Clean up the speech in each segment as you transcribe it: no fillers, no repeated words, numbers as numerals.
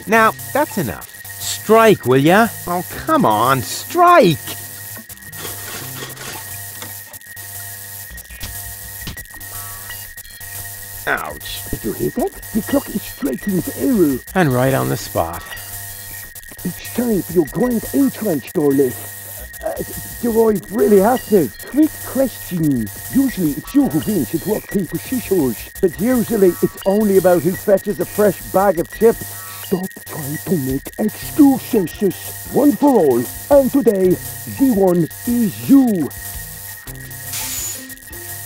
Now, that's enough. Strike, will ya? Oh, come on, strike! Ouch. Did you hear that? The clock is striking the arrow. And right on the spot. It's time for your grand entrance, darling. Do I really have to? Quick question. Usually it's you who wins at rock, paper, scissors. But usually it's only about who fetches a fresh bag of chips. Stop trying to make excuses. One for all. And today, the one is you.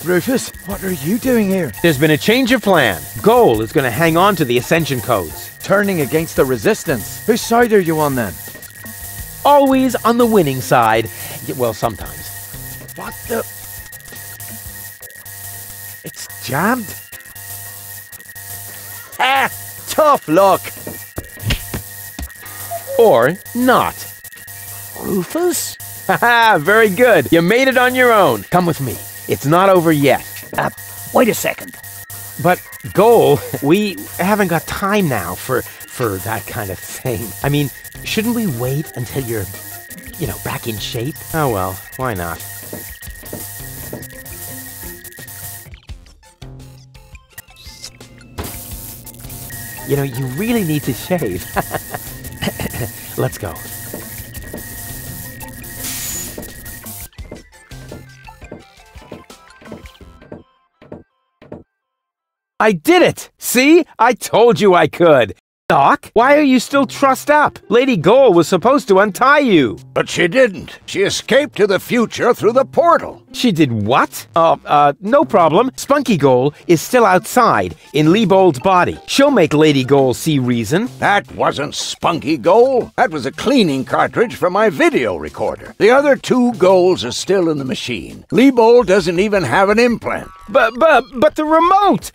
Ruфus, what are you doing here? There's been a change of plan. Goal is going to hang on to the ascension codes. Turning against the resistance. Whose side are you on then? Always on the winning side. Well, sometimes. What the? It's jammed? Ah! Tough luck! Or not. Ruфus? Haha, very good. You made it on your own. Come with me. It's not over yet. Wait a second. But, Goal, we haven't got time now for that kind of thing. I mean, shouldn't we wait until you're, back in shape? Oh well, why not? You really need to shave. Let's go. I did it! See? I told you I could! Doc, why are you still trussed up? Lady Goal was supposed to untie you. But she didn't. She escaped to the future through the portal. She did what? No problem. Spunky Goal is still outside, in Leibold's body. She'll make Lady Goal see reason. That wasn't Spunky Goal. That was a cleaning cartridge for my video recorder. The other two goals are still in the machine. Leibold doesn't even have an implant. But the remote!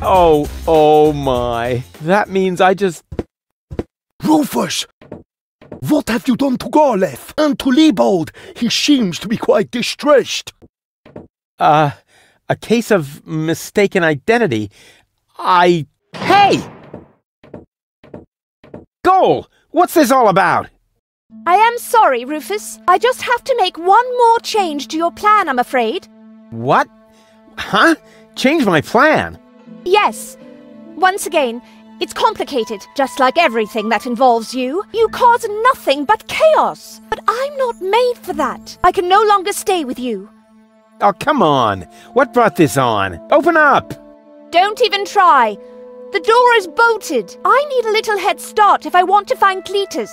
Oh my. That means I just... Ruфus! What have you done to Garlef and to Leibold? He seems to be quite distressed. A case of mistaken identity. Hey! Goal! What's this all about? I am sorry, Ruфus. I just have to make one more change to your plan, I'm afraid. What? Huh? Change my plan? Yes. Once again, it's complicated, just like everything that involves you. You cause nothing but chaos. But I'm not made for that. I can no longer stay with you. Oh, come on. What brought this on? Open up! Don't even try. The door is bolted. I need a little head start if I want to find Cletus.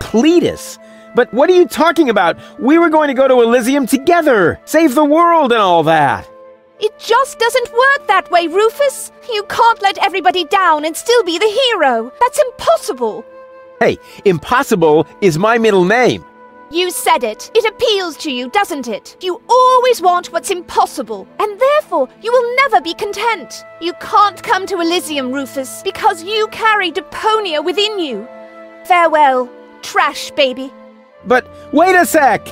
Cletus? But what are you talking about? We were going to go to Elysium together. Save the world and all that. It just doesn't work that way, Ruфus. You can't let everybody down and still be the hero. That's impossible. Hey, impossible is my middle name. You said it. It appeals to you, doesn't it? You always want what's impossible, and therefore you will never be content. You can't come to Elysium, Ruфus, because you carry Deponia within you. Farewell, trash baby. But wait a sec!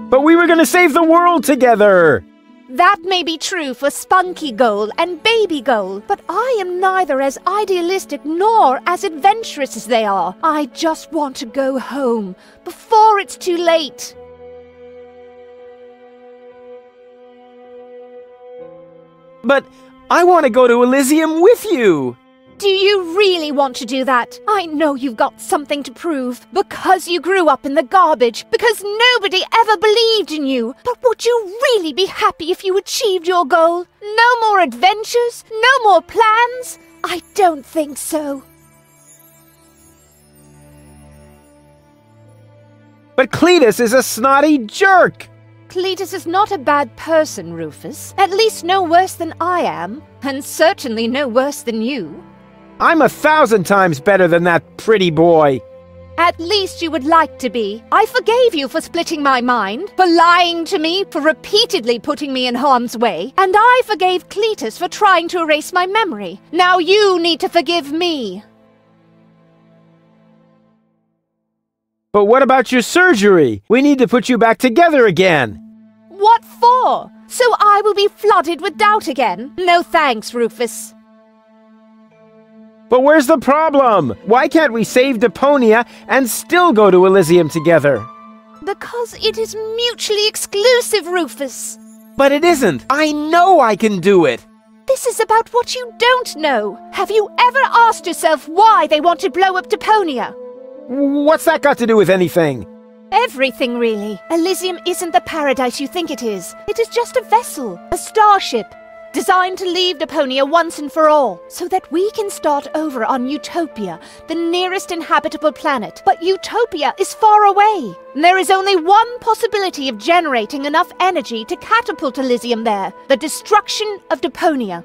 But we were going to save the world together! That may be true for Spunky Goal and Baby Goal, but I am neither as idealistic nor as adventurous as they are. I just want to go home before it's too late. But I want to go to Elysium with you! Do you really want to do that? I know you've got something to prove. Because you grew up in the garbage. Because nobody ever believed in you. But would you really be happy if you achieved your goal? No more adventures? No more plans? I don't think so. But Cletus is a snotty jerk! Cletus is not a bad person, Ruфus. At least no worse than I am. And certainly no worse than you. I'm 1,000 times better than that pretty boy. At least you would like to be. I forgave you for splitting my mind, for lying to me, for repeatedly putting me in harm's way, and I forgave Cletus for trying to erase my memory. Now you need to forgive me. But what about your surgery? We need to put you back together again. What for? So I will be flooded with doubt again? No thanks, Ruфъс. But where's the problem? Why can't we save Deponia and still go to Elysium together? Because it is mutually exclusive, Ruфъс. But it isn't. I know I can do it. This is about what you don't know. Have you ever asked yourself why they want to blow up Deponia? What's that got to do with anything? Everything, really. Elysium isn't the paradise you think it is. It is just a vessel, a starship, designed to leave Deponia once and for all, so that we can start over on Utopia, the nearest inhabitable planet. But Utopia is far away. There is only one possibility of generating enough energy to catapult Elysium there: the destruction of Deponia.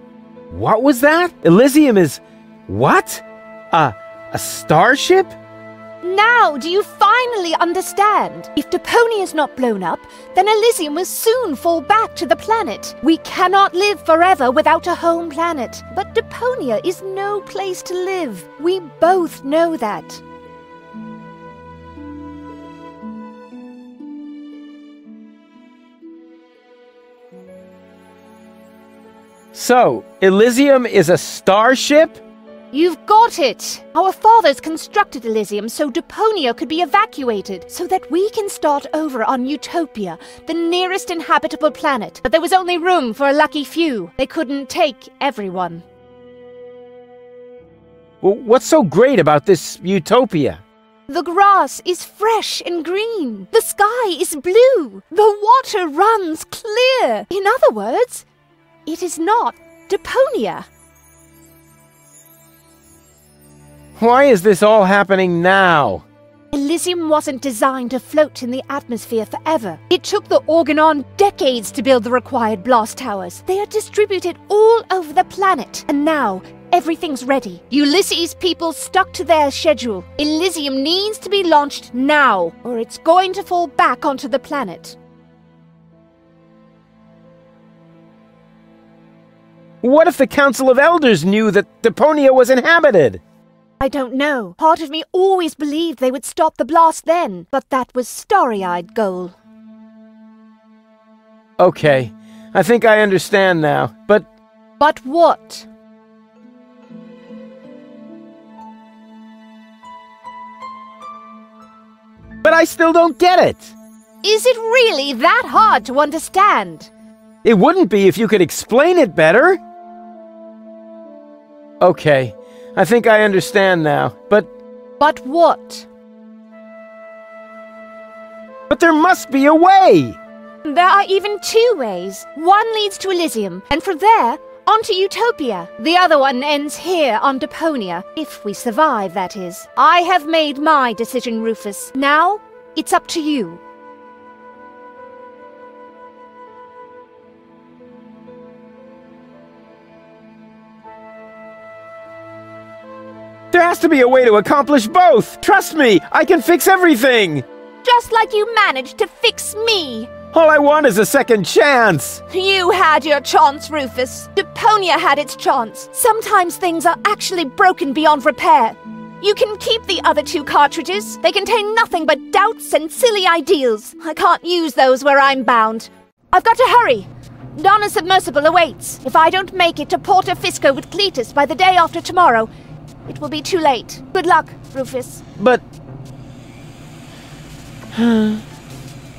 What was that? Elysium is... what? A starship? Now, do you finally understand? If Deponia is not blown up, then Elysium will soon fall back to the planet. We cannot live forever without a home planet. But Deponia is no place to live. We both know that. So, Elysium is a starship? You've got it! Our fathers constructed Elysium so Deponia could be evacuated, so that we can start over on Utopia, the nearest inhabitable planet. But there was only room for a lucky few. They couldn't take everyone. Well, what's so great about this Utopia? The grass is fresh and green. The sky is blue. The water runs clear. In other words, it is not Deponia. Why is this all happening now? Elysium wasn't designed to float in the atmosphere forever. It took the Organon decades to build the required blast towers. They are distributed all over the planet, and now everything's ready. Ulysses' people stuck to their schedule. Elysium needs to be launched now, or it's going to fall back onto the planet. What if the Council of Elders knew that Deponia was inhabited? I don't know. Part of me always believed they would stop the blast then, but that was starry-eyed goal. Okay, I think I understand now, but... But what? But I still don't get it! Is it really that hard to understand? It wouldn't be if you could explain it better. Okay, I think I understand now, but... But what? But there must be a way! There are even two ways. One leads to Elysium, and from there, onto Utopia. The other one ends here on Deponia, if we survive, that is. I have made my decision, Ruфъс. Now, it's up to you. There has to be a way to accomplish both! Trust me, I can fix everything! Just like you managed to fix me! All I want is a second chance! You had your chance, Ruфъс. Deponia had its chance. Sometimes things are actually broken beyond repair. You can keep the other two cartridges. They contain nothing but doubts and silly ideals. I can't use those where I'm bound. I've got to hurry. Donna's submersible awaits. If I don't make it to Porto Fisco with Cletus by the day after tomorrow, it will be too late. Good luck, Ruфъс. But...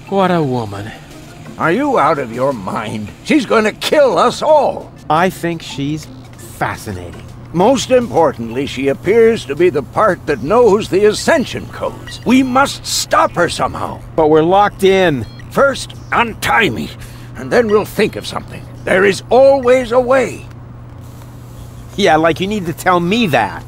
what a woman. Are you out of your mind? She's going to kill us all. I think she's fascinating. Most importantly, she appears to be the part that knows the Ascension codes. We must stop her somehow. But we're locked in. First, untie me, and then we'll think of something. There is always a way. Yeah, like you need to tell me that.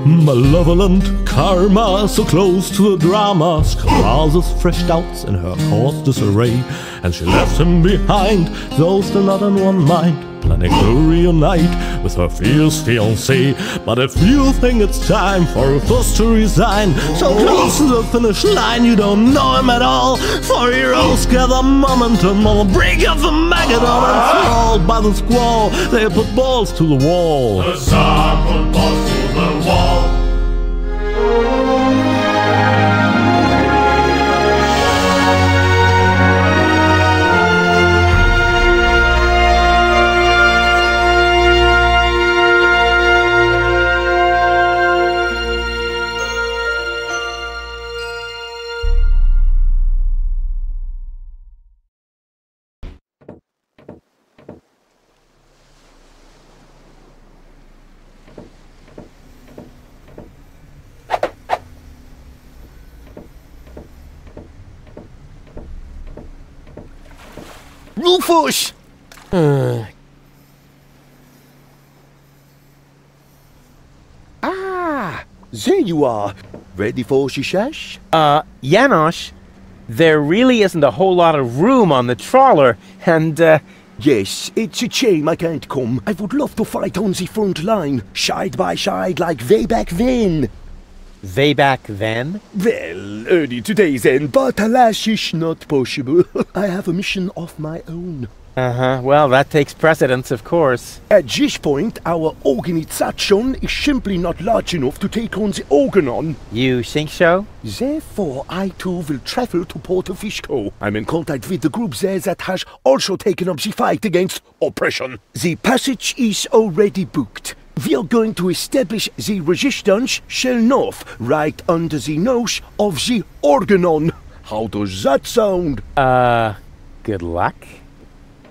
Malevolent karma, so close to a drama, carouses fresh doubts in her caused disarray, and she left him behind, though still not in one mind, planning to reunite with her fierce fiancé. But if you think it's time for Rufъs to resign, so close to the finish line you don't know him at all, for heroes gather momentum on the brink of the Mageddon, and thralled by the squall they put balls to the wall. The Tsar put balls to the wall. Rufъs! There you are. Ready for shishash? Janosch, there really isn't a whole lot of room on the trawler, and, Yes, it's a shame I can't come. I would love to fight on the front line, side by side like way back then. way back then? Well, early today then, but alas, it's not possible. I have a mission of my own. Uh-huh, well, that takes precedence, of course. At this point, our organization is simply not large enough to take on the organon. You think so? Therefore, I too will travel to Porto Fisco. I'm in contact with the group there that has also taken up the fight against oppression. The passage is already booked. We are going to establish the resistance shell north, right under the nose of the organon. How does that sound? Good luck.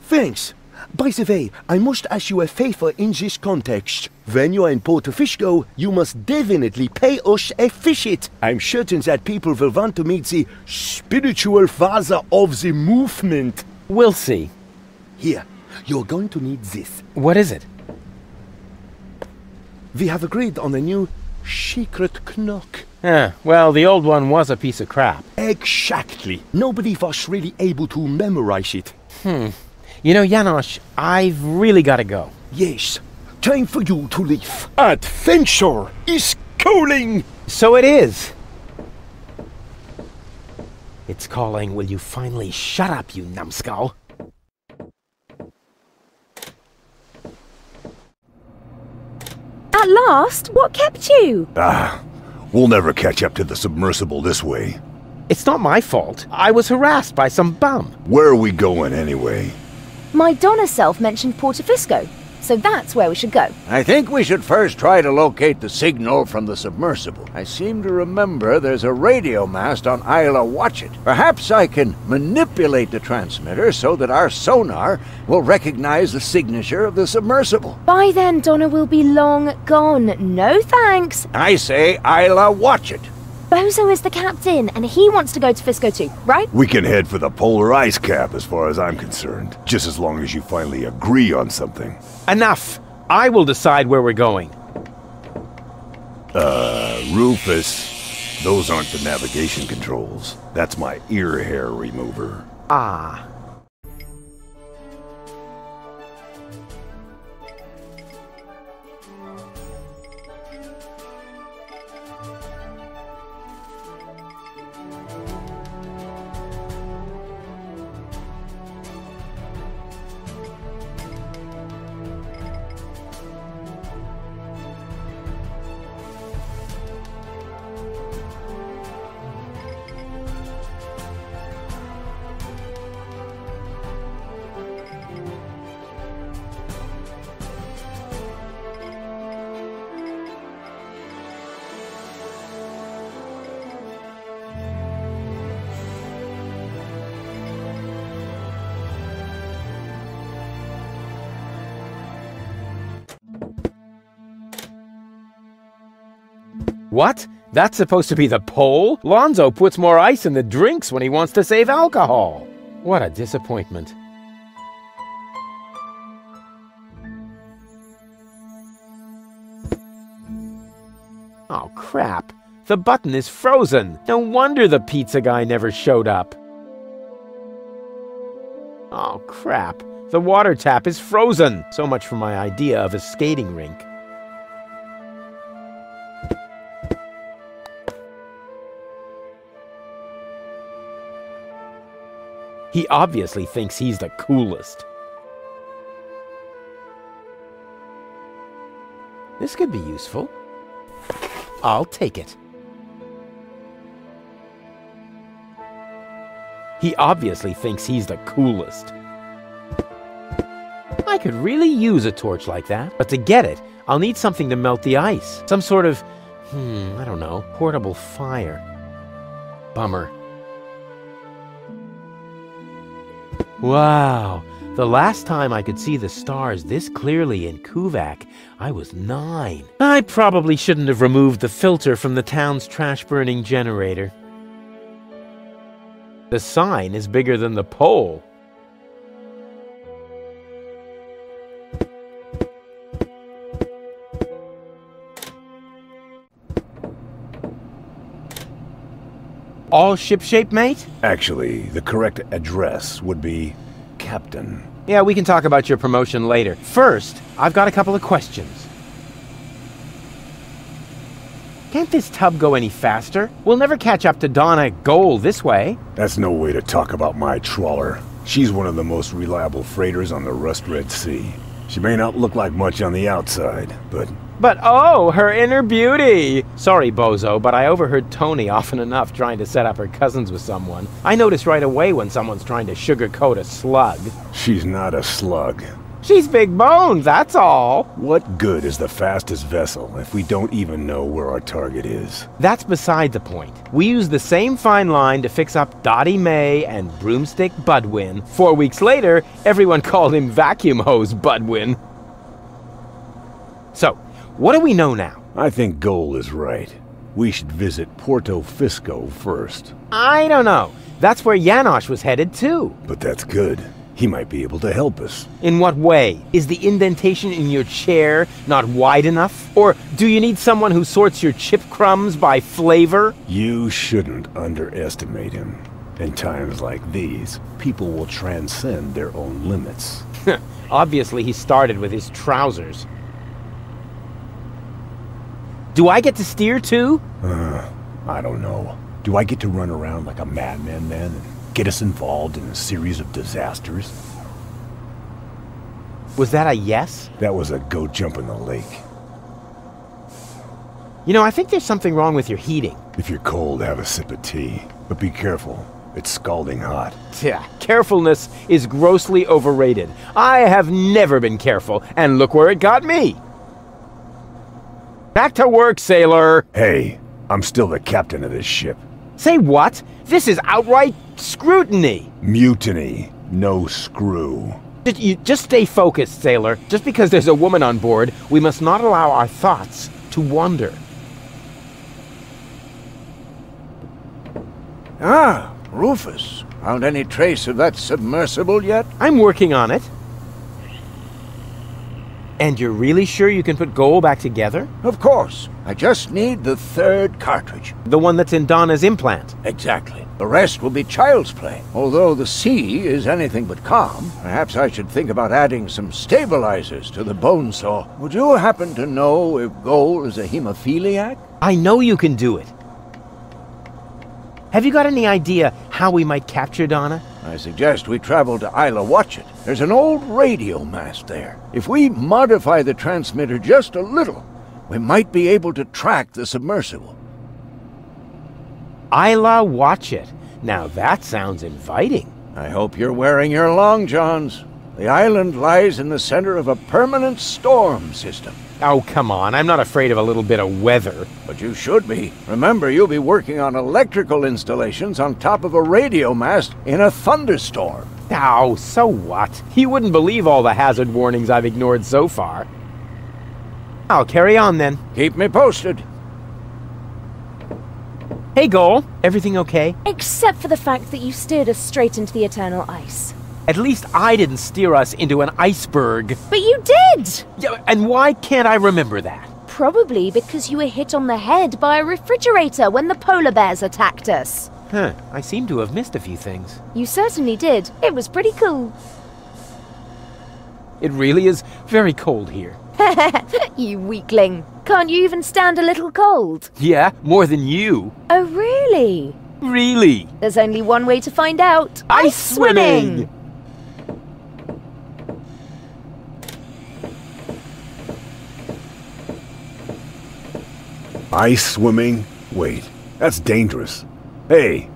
Thanks. By the way, I must ask you a favor in this context. When you are in Porto Fisco, you must definitely pay us a visit. I'm certain that people will want to meet the spiritual father of the movement. We'll see. Here, you're going to need this. What is it? We have agreed on a new secret knock. Well, the old one was a piece of crap. Exactly. Nobody was really able to memorize it. You know, Janosch, I've really got to go. Yes, time for you to leave. Adventure is calling! So it is. It's calling, will you finally shut up, you numbskull? At last? What kept you? We'll never catch up to the submersible this way. It's not my fault. I was harassed by some bum. Where are we going anyway? My Donna self mentioned Porto Fisco, so that's where we should go. I think we should first try to locate the signal from the submersible. I seem to remember there's a radio mast on Isla Watch It. Perhaps I can manipulate the transmitter so that our sonar will recognize the signature of the submersible. By then, Donna will be long gone. No thanks. I say Isla Watch It. Bozo is the captain, and he wants to go to Fisco too, right? We can head for the polar ice cap as far as I'm concerned. Just as long as you finally agree on something. Enough! I will decide where we're going. Rufъs, those aren't the navigation controls. That's my ear hair remover. Ah. What? That's supposed to be the pole? Lonzo puts more ice in the drinks when he wants to save alcohol. What a disappointment. Oh, crap. The button is frozen. No wonder the pizza guy never showed up. Oh, crap. The water tap is frozen. So much for my idea of a skating rink. He obviously thinks he's the coolest. This could be useful. I'll take it. He obviously thinks he's the coolest. I could really use a torch like that. But to get it, I'll need something to melt the ice. Some sort of, I don't know, portable fire. Bummer. Wow, the last time I could see the stars this clearly in Kuvak, I was 9. I probably shouldn't have removed the filter from the town's trash-burning generator. The sign is bigger than the pole. All shipshape, mate? Actually, the correct address would be Captain. Yeah, we can talk about your promotion later. First, I've got a couple of questions. Can't this tub go any faster? We'll never catch up to Donna Gold this way. That's no way to talk about my trawler. She's one of the most reliable freighters on the Rust Red Sea. She may not look like much on the outside, but oh, her inner beauty! Sorry, bozo, but I overheard Tony often enough trying to set up her cousins with someone. I notice right away when someone's trying to sugarcoat a slug. she's not a slug. She's big boned, that's all. What good is the fastest vessel if we don't even know where our target is? That's beside the point. We used the same fine line to fix up Dottie May and Broomstick Budwin. 4 weeks later, everyone called him Vacuum Hose Budwin. So, what do we know now? I think Goal is right. We should visit Porto Fisco first. I don't know. That's where Janosch was headed too. But that's good. He might be able to help us. In what way? Is the indentation in your chair not wide enough? Or do you need someone who sorts your chip crumbs by flavor? You shouldn't underestimate him. In times like these, people will transcend their own limits. Obviously, he started with his trousers. Do I get to steer too? I don't know. Do I get to run around like a madman then and get us involved in a series of disasters? Was that a yes? That was a go jump in the lake. You know, I think there's something wrong with your heating. If you're cold, have a sip of tea. But be careful. It's scalding hot. Yeah, carefulness is grossly overrated. I have never been careful, and look where it got me. Back to work, sailor. Hey, I'm still the captain of this ship. Say what? This is outright scrutiny. Mutiny. No screw. Just stay focused, sailor. Just because there's a woman on board, we must not allow our thoughts to wander. Ah, Ruфъс. Found any trace of that submersible yet? I'm working on it. And you're really sure you can put Goal back together? Of course. I just need the 3rd cartridge. The one that's in Donna's implant. Exactly. The rest will be child's play. Although the sea is anything but calm, perhaps I should think about adding some stabilizers to the bone saw. Would you happen to know if Goal is a hemophiliac? I know you can do it. Have you got any idea how we might capture Donna? I suggest we travel to Isla Watchet. There's an old radio mast there. If we modify the transmitter just a little, we might be able to track the submersible. Isla Watchet. Now that sounds inviting. I hope you're wearing your long johns. The island lies in the center of a permanent storm system. Oh, come on. I'm not afraid of a little bit of weather. But you should be. Remember, you'll be working on electrical installations on top of a radio mast in a thunderstorm. Oh, so what? You wouldn't believe all the hazard warnings I've ignored so far. I'll carry on then. Keep me posted. Hey, Goal. Everything okay? Except for the fact that you steered us straight into the eternal ice. At least I didn't steer us into an iceberg. But you did! Yeah, and why can't I remember that? Probably because you were hit on the head by a refrigerator when the polar bears attacked us. Huh, I seem to have missed a few things. You certainly did. It was pretty cool. It really is very cold here. You weakling. Can't you even stand a little cold? Yeah, more than you. Oh, really? Really? There's only one way to find out. Ice swimming! Ice swimming? Wait, that's dangerous. Hey!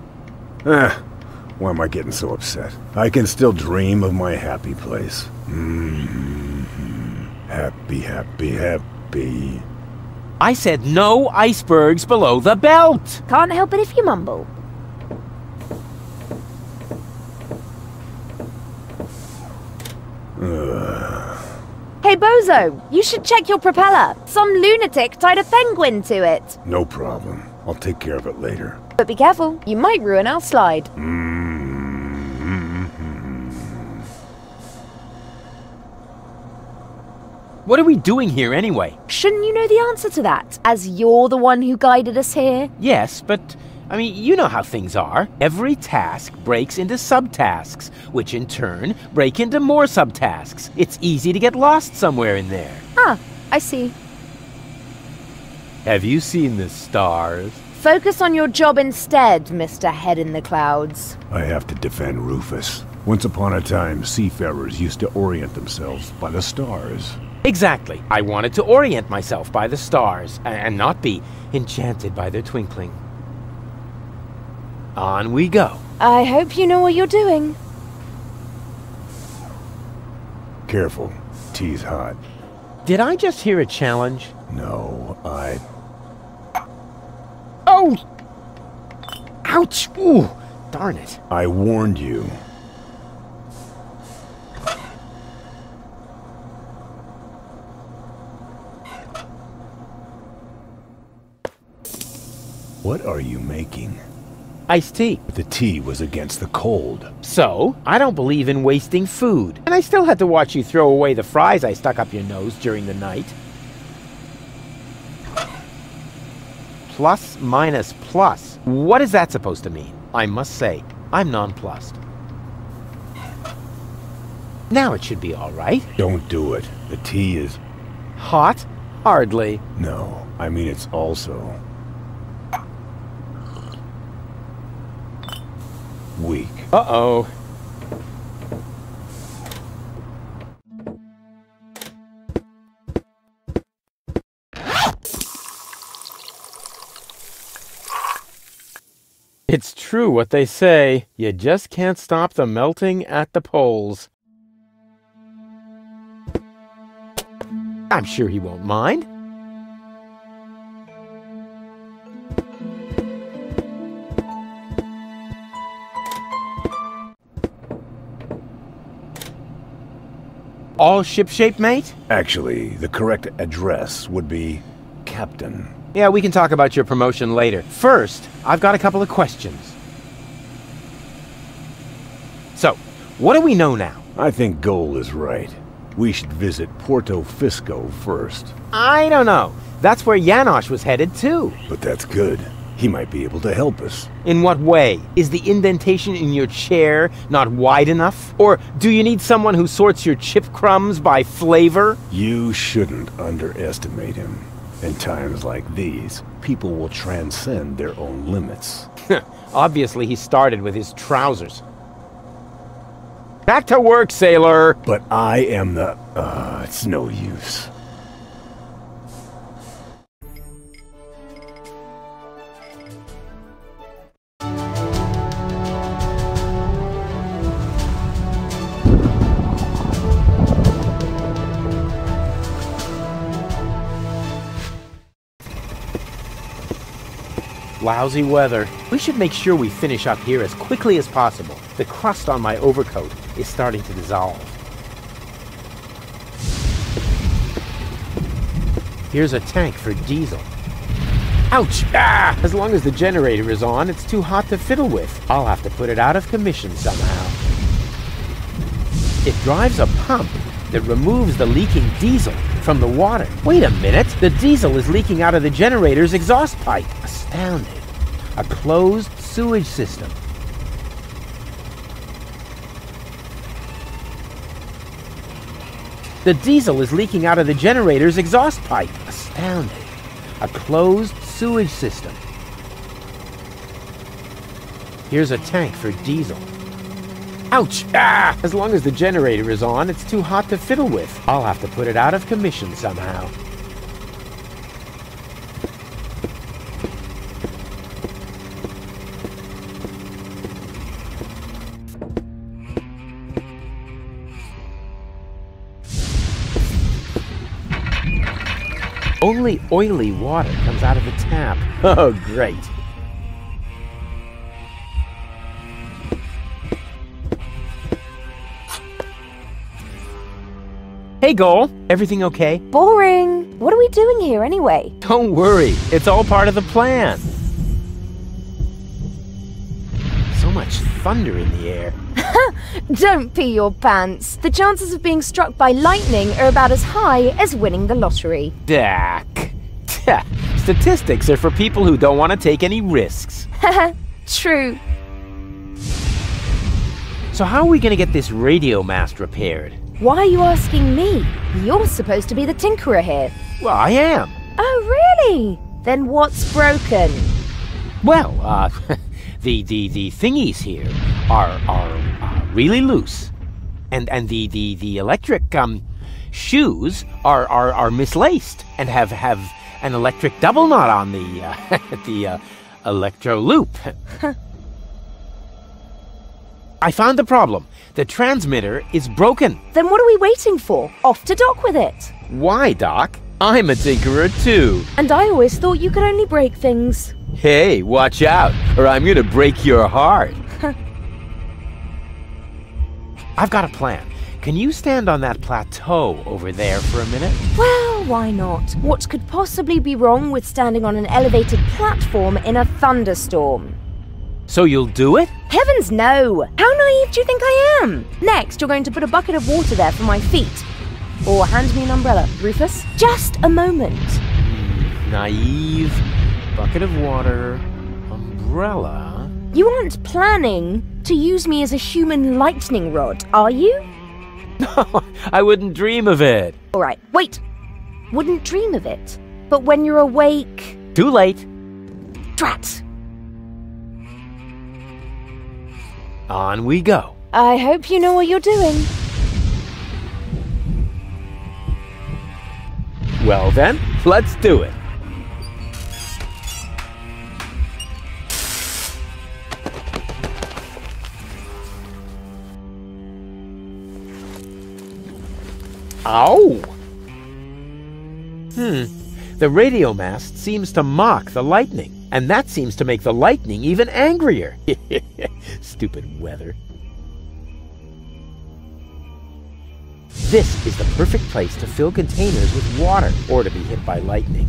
Why am I getting so upset? I can still dream of my happy place. Happy, happy, happy. I said no icebergs below the belt! Can't help it if you mumble. Hey, Bozo, you should check your propeller. Some lunatic tied a penguin to it. No problem. I'll take care of it later. But be careful, you might ruin our slide. What are we doing here anyway? Shouldn't you know the answer to that, as you're the one who guided us here? Yes, but, I mean, you know how things are. Every task breaks into subtasks, which in turn break into more subtasks. It's easy to get lost somewhere in there. Ah, I see. Have you seen the stars? Focus on your job instead, Mr. Head in the Clouds. I have to defend Ruфъс. Once upon a time, seafarers used to orient themselves by the stars. Exactly. I wanted to orient myself by the stars, and not be enchanted by their twinkling. On we go. I hope you know what you're doing. Careful. Tea's hot. Did I just hear a challenge? No, Oh! Ouch! Ooh! Darn it. I warned you. What are you making? Iced tea. The tea was against the cold. So, I don't believe in wasting food. And I still had to watch you throw away the fries I stuck up your nose during the night. Plus, minus, plus. What is that supposed to mean? I must say, I'm nonplussed. Now it should be all right. Don't do it. The tea is... Hot? Hardly. No, I mean it's also... weak. Uh-oh. It's true what they say. You just can't stop the melting at the poles. I'm sure he won't mind. All shipshape, mate? Actually, the correct address would be Captain. Yeah, we can talk about your promotion later. First, I've got a couple of questions. So, what do we know now? I think Goal is right. We should visit Porto Fisco first. I don't know. That's where Janosch was headed too. But that's good. He might be able to help us. In what way? Is the indentation in your chair not wide enough? Or do you need someone who sorts your chip crumbs by flavor? You shouldn't underestimate him. In times like these, people will transcend their own limits. Obviously, he started with his trousers. Back to work, sailor! But I am the... it's no use. Lousy weather. We should make sure we finish up here as quickly as possible. The crust on my overcoat is starting to dissolve. Here's a tank for diesel. Ouch! Ah! As long as the generator is on, it's too hot to fiddle with. I'll have to put it out of commission somehow. It drives a pump that removes the leaking diesel from the water. Wait a minute! The diesel is leaking out of the generator's exhaust pipe. Astounding. A closed sewage system. The diesel is leaking out of the generator's exhaust pipe. Astounding. A closed sewage system. Here's a tank for diesel. Ouch! Ah! As long as the generator is on, it's too hot to fiddle with. I'll have to put it out of commission somehow. Only oily water comes out of the tap. Oh, great. Hey, Goal. Everything okay? Boring. What are we doing here anyway? Don't worry. It's all part of the plan. So much thunder in the air. Don't pee your pants. The chances of being struck by lightning are about as high as winning the lottery. Dak. Statistics are for people who don't want to take any risks. True. So how are we going to get this radio mast repaired? Why are you asking me? You're supposed to be the tinkerer here. Well, I am. Oh, really? Then what's broken? Well, the thingies here are really loose, and the electric shoes are mislaced and have an electric double knot on the electro loop. I found the problem. The transmitter is broken. Then what are we waiting for? Off to dock with it. Why, Doc? I'm a tinkerer too. And I always thought you could only break things. Hey, watch out, or I'm gonna break your heart. I've got a plan. Can you stand on that plateau over there for a minute? Well, why not? What could possibly be wrong with standing on an elevated platform in a thunderstorm? So you'll do it? Heavens no! How naive do you think I am? Next, you're going to put a bucket of water there for my feet. Or hand me an umbrella, Ruфъс. Just a moment. Naive, bucket of water, umbrella. You aren't planning to use me as a human lightning rod, are you? No, I wouldn't dream of it. All right, wait. Wouldn't dream of it. But when you're awake... Too late. Drat! On we go. I hope you know what you're doing. Well then, let's do it. Ow! The radio mast seems to mock the lightning, and that seems to make the lightning even angrier. Stupid weather. This is the perfect place to fill containers with water or to be hit by lightning.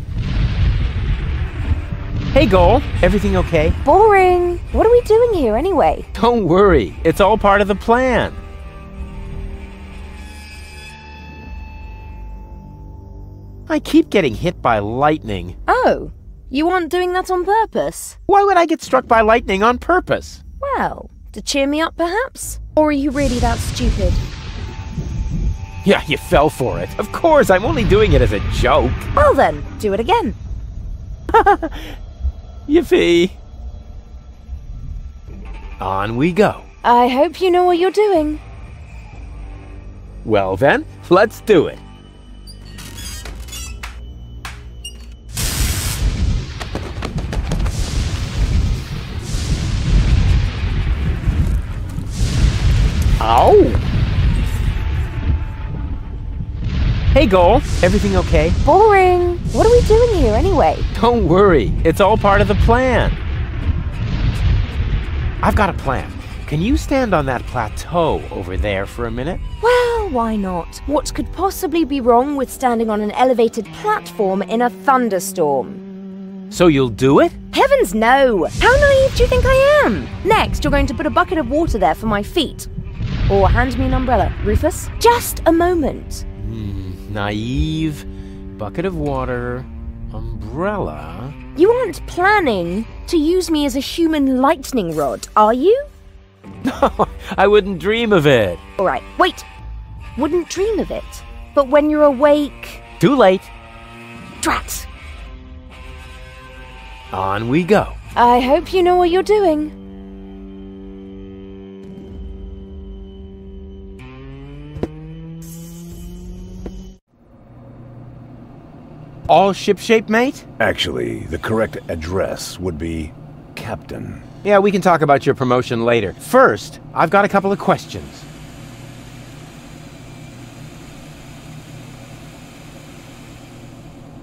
Hey, Goal. Everything okay? Boring. What are we doing here anyway? Don't worry. It's all part of the plan. I keep getting hit by lightning. Oh, you aren't doing that on purpose? Why would I get struck by lightning on purpose? Well, to cheer me up perhaps? Or are you really that stupid? Yeah, you fell for it. Of course, I'm only doing it as a joke. Well then, do it again. Yippee. On we go. I hope you know what you're doing. Well then, let's do it. Ow! Hey, Goal. Everything okay? Boring. What are we doing here anyway? Don't worry. It's all part of the plan. I've got a plan. Can you stand on that plateau over there for a minute? Well, why not? What could possibly be wrong with standing on an elevated platform in a thunderstorm? So you'll do it? Heavens no! How naive do you think I am? Next, you're going to put a bucket of water there for my feet. Or hand me an umbrella, Ruфъс. Just a moment. Naive, bucket of water, Umbrella? You aren't planning to use me as a human lightning rod, are you? No, I wouldn't dream of it. Alright, wait. Wouldn't dream of it. But when you're awake... Too late. Drat! On we go. I hope you know what you're doing. All shipshape, mate? Actually, the correct address would be Captain. Yeah, we can talk about your promotion later. First, I've got a couple of questions.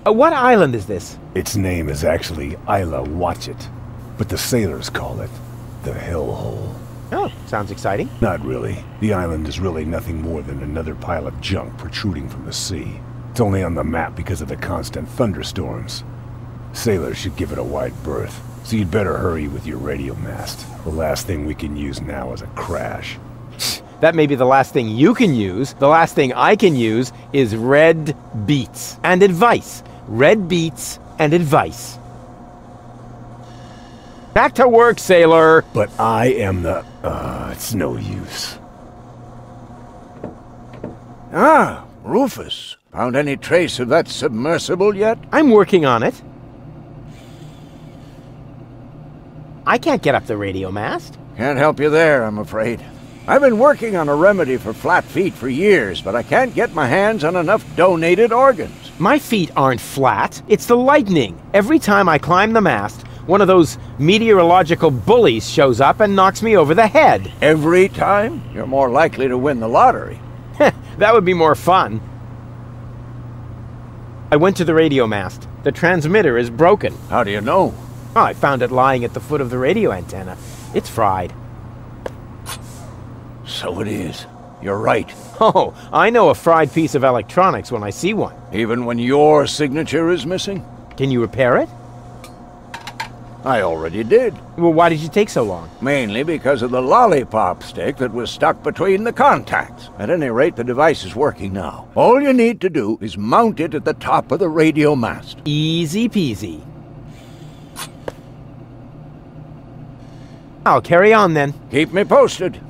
What island is this? Its name is actually Isla Watchet, but the sailors call it the Hellhole. Oh, sounds exciting. Not really. The island is really nothing more than another pile of junk protruding from the sea. It's only on the map because of the constant thunderstorms. Sailors should give it a wide berth, so you'd better hurry with your radio mast. The last thing we can use now is a crash. That may be the last thing you can use. The last thing I can use is red beets and advice. Red beets and advice. Back to work, sailor! But I am the... it's no use. Ah, Ruфъс. Found any trace of that submersible yet? I'm working on it. I can't get up the radio mast. Can't help you there, I'm afraid. I've been working on a remedy for flat feet for years, but I can't get my hands on enough donated organs. My feet aren't flat. It's the lightning. Every time I climb the mast, one of those meteorological bullies shows up and knocks me over the head. Every time? You're more likely to win the lottery. That would be more fun. I went to the radio mast. The transmitter is broken. How do you know? Oh, I found it lying at the foot of the radio antenna. It's fried. So it is. You're right. Oh, I know a fried piece of electronics when I see one. Even when your signature is missing? Can you repair it? I already did. Well, why did you take so long? Mainly because of the lollipop stick that was stuck between the contacts. At any rate, the device is working now. All you need to do is mount it at the top of the radio mast. Easy peasy. I'll carry on then. Keep me posted.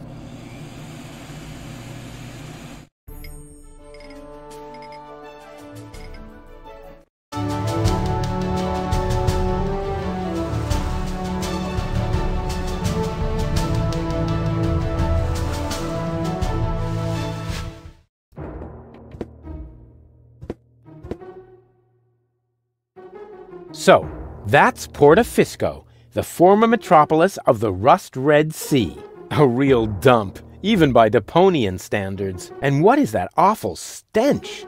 So, that's Portofisco, the former metropolis of the rust-red sea. A real dump, even by Deponian standards. And what is that awful stench?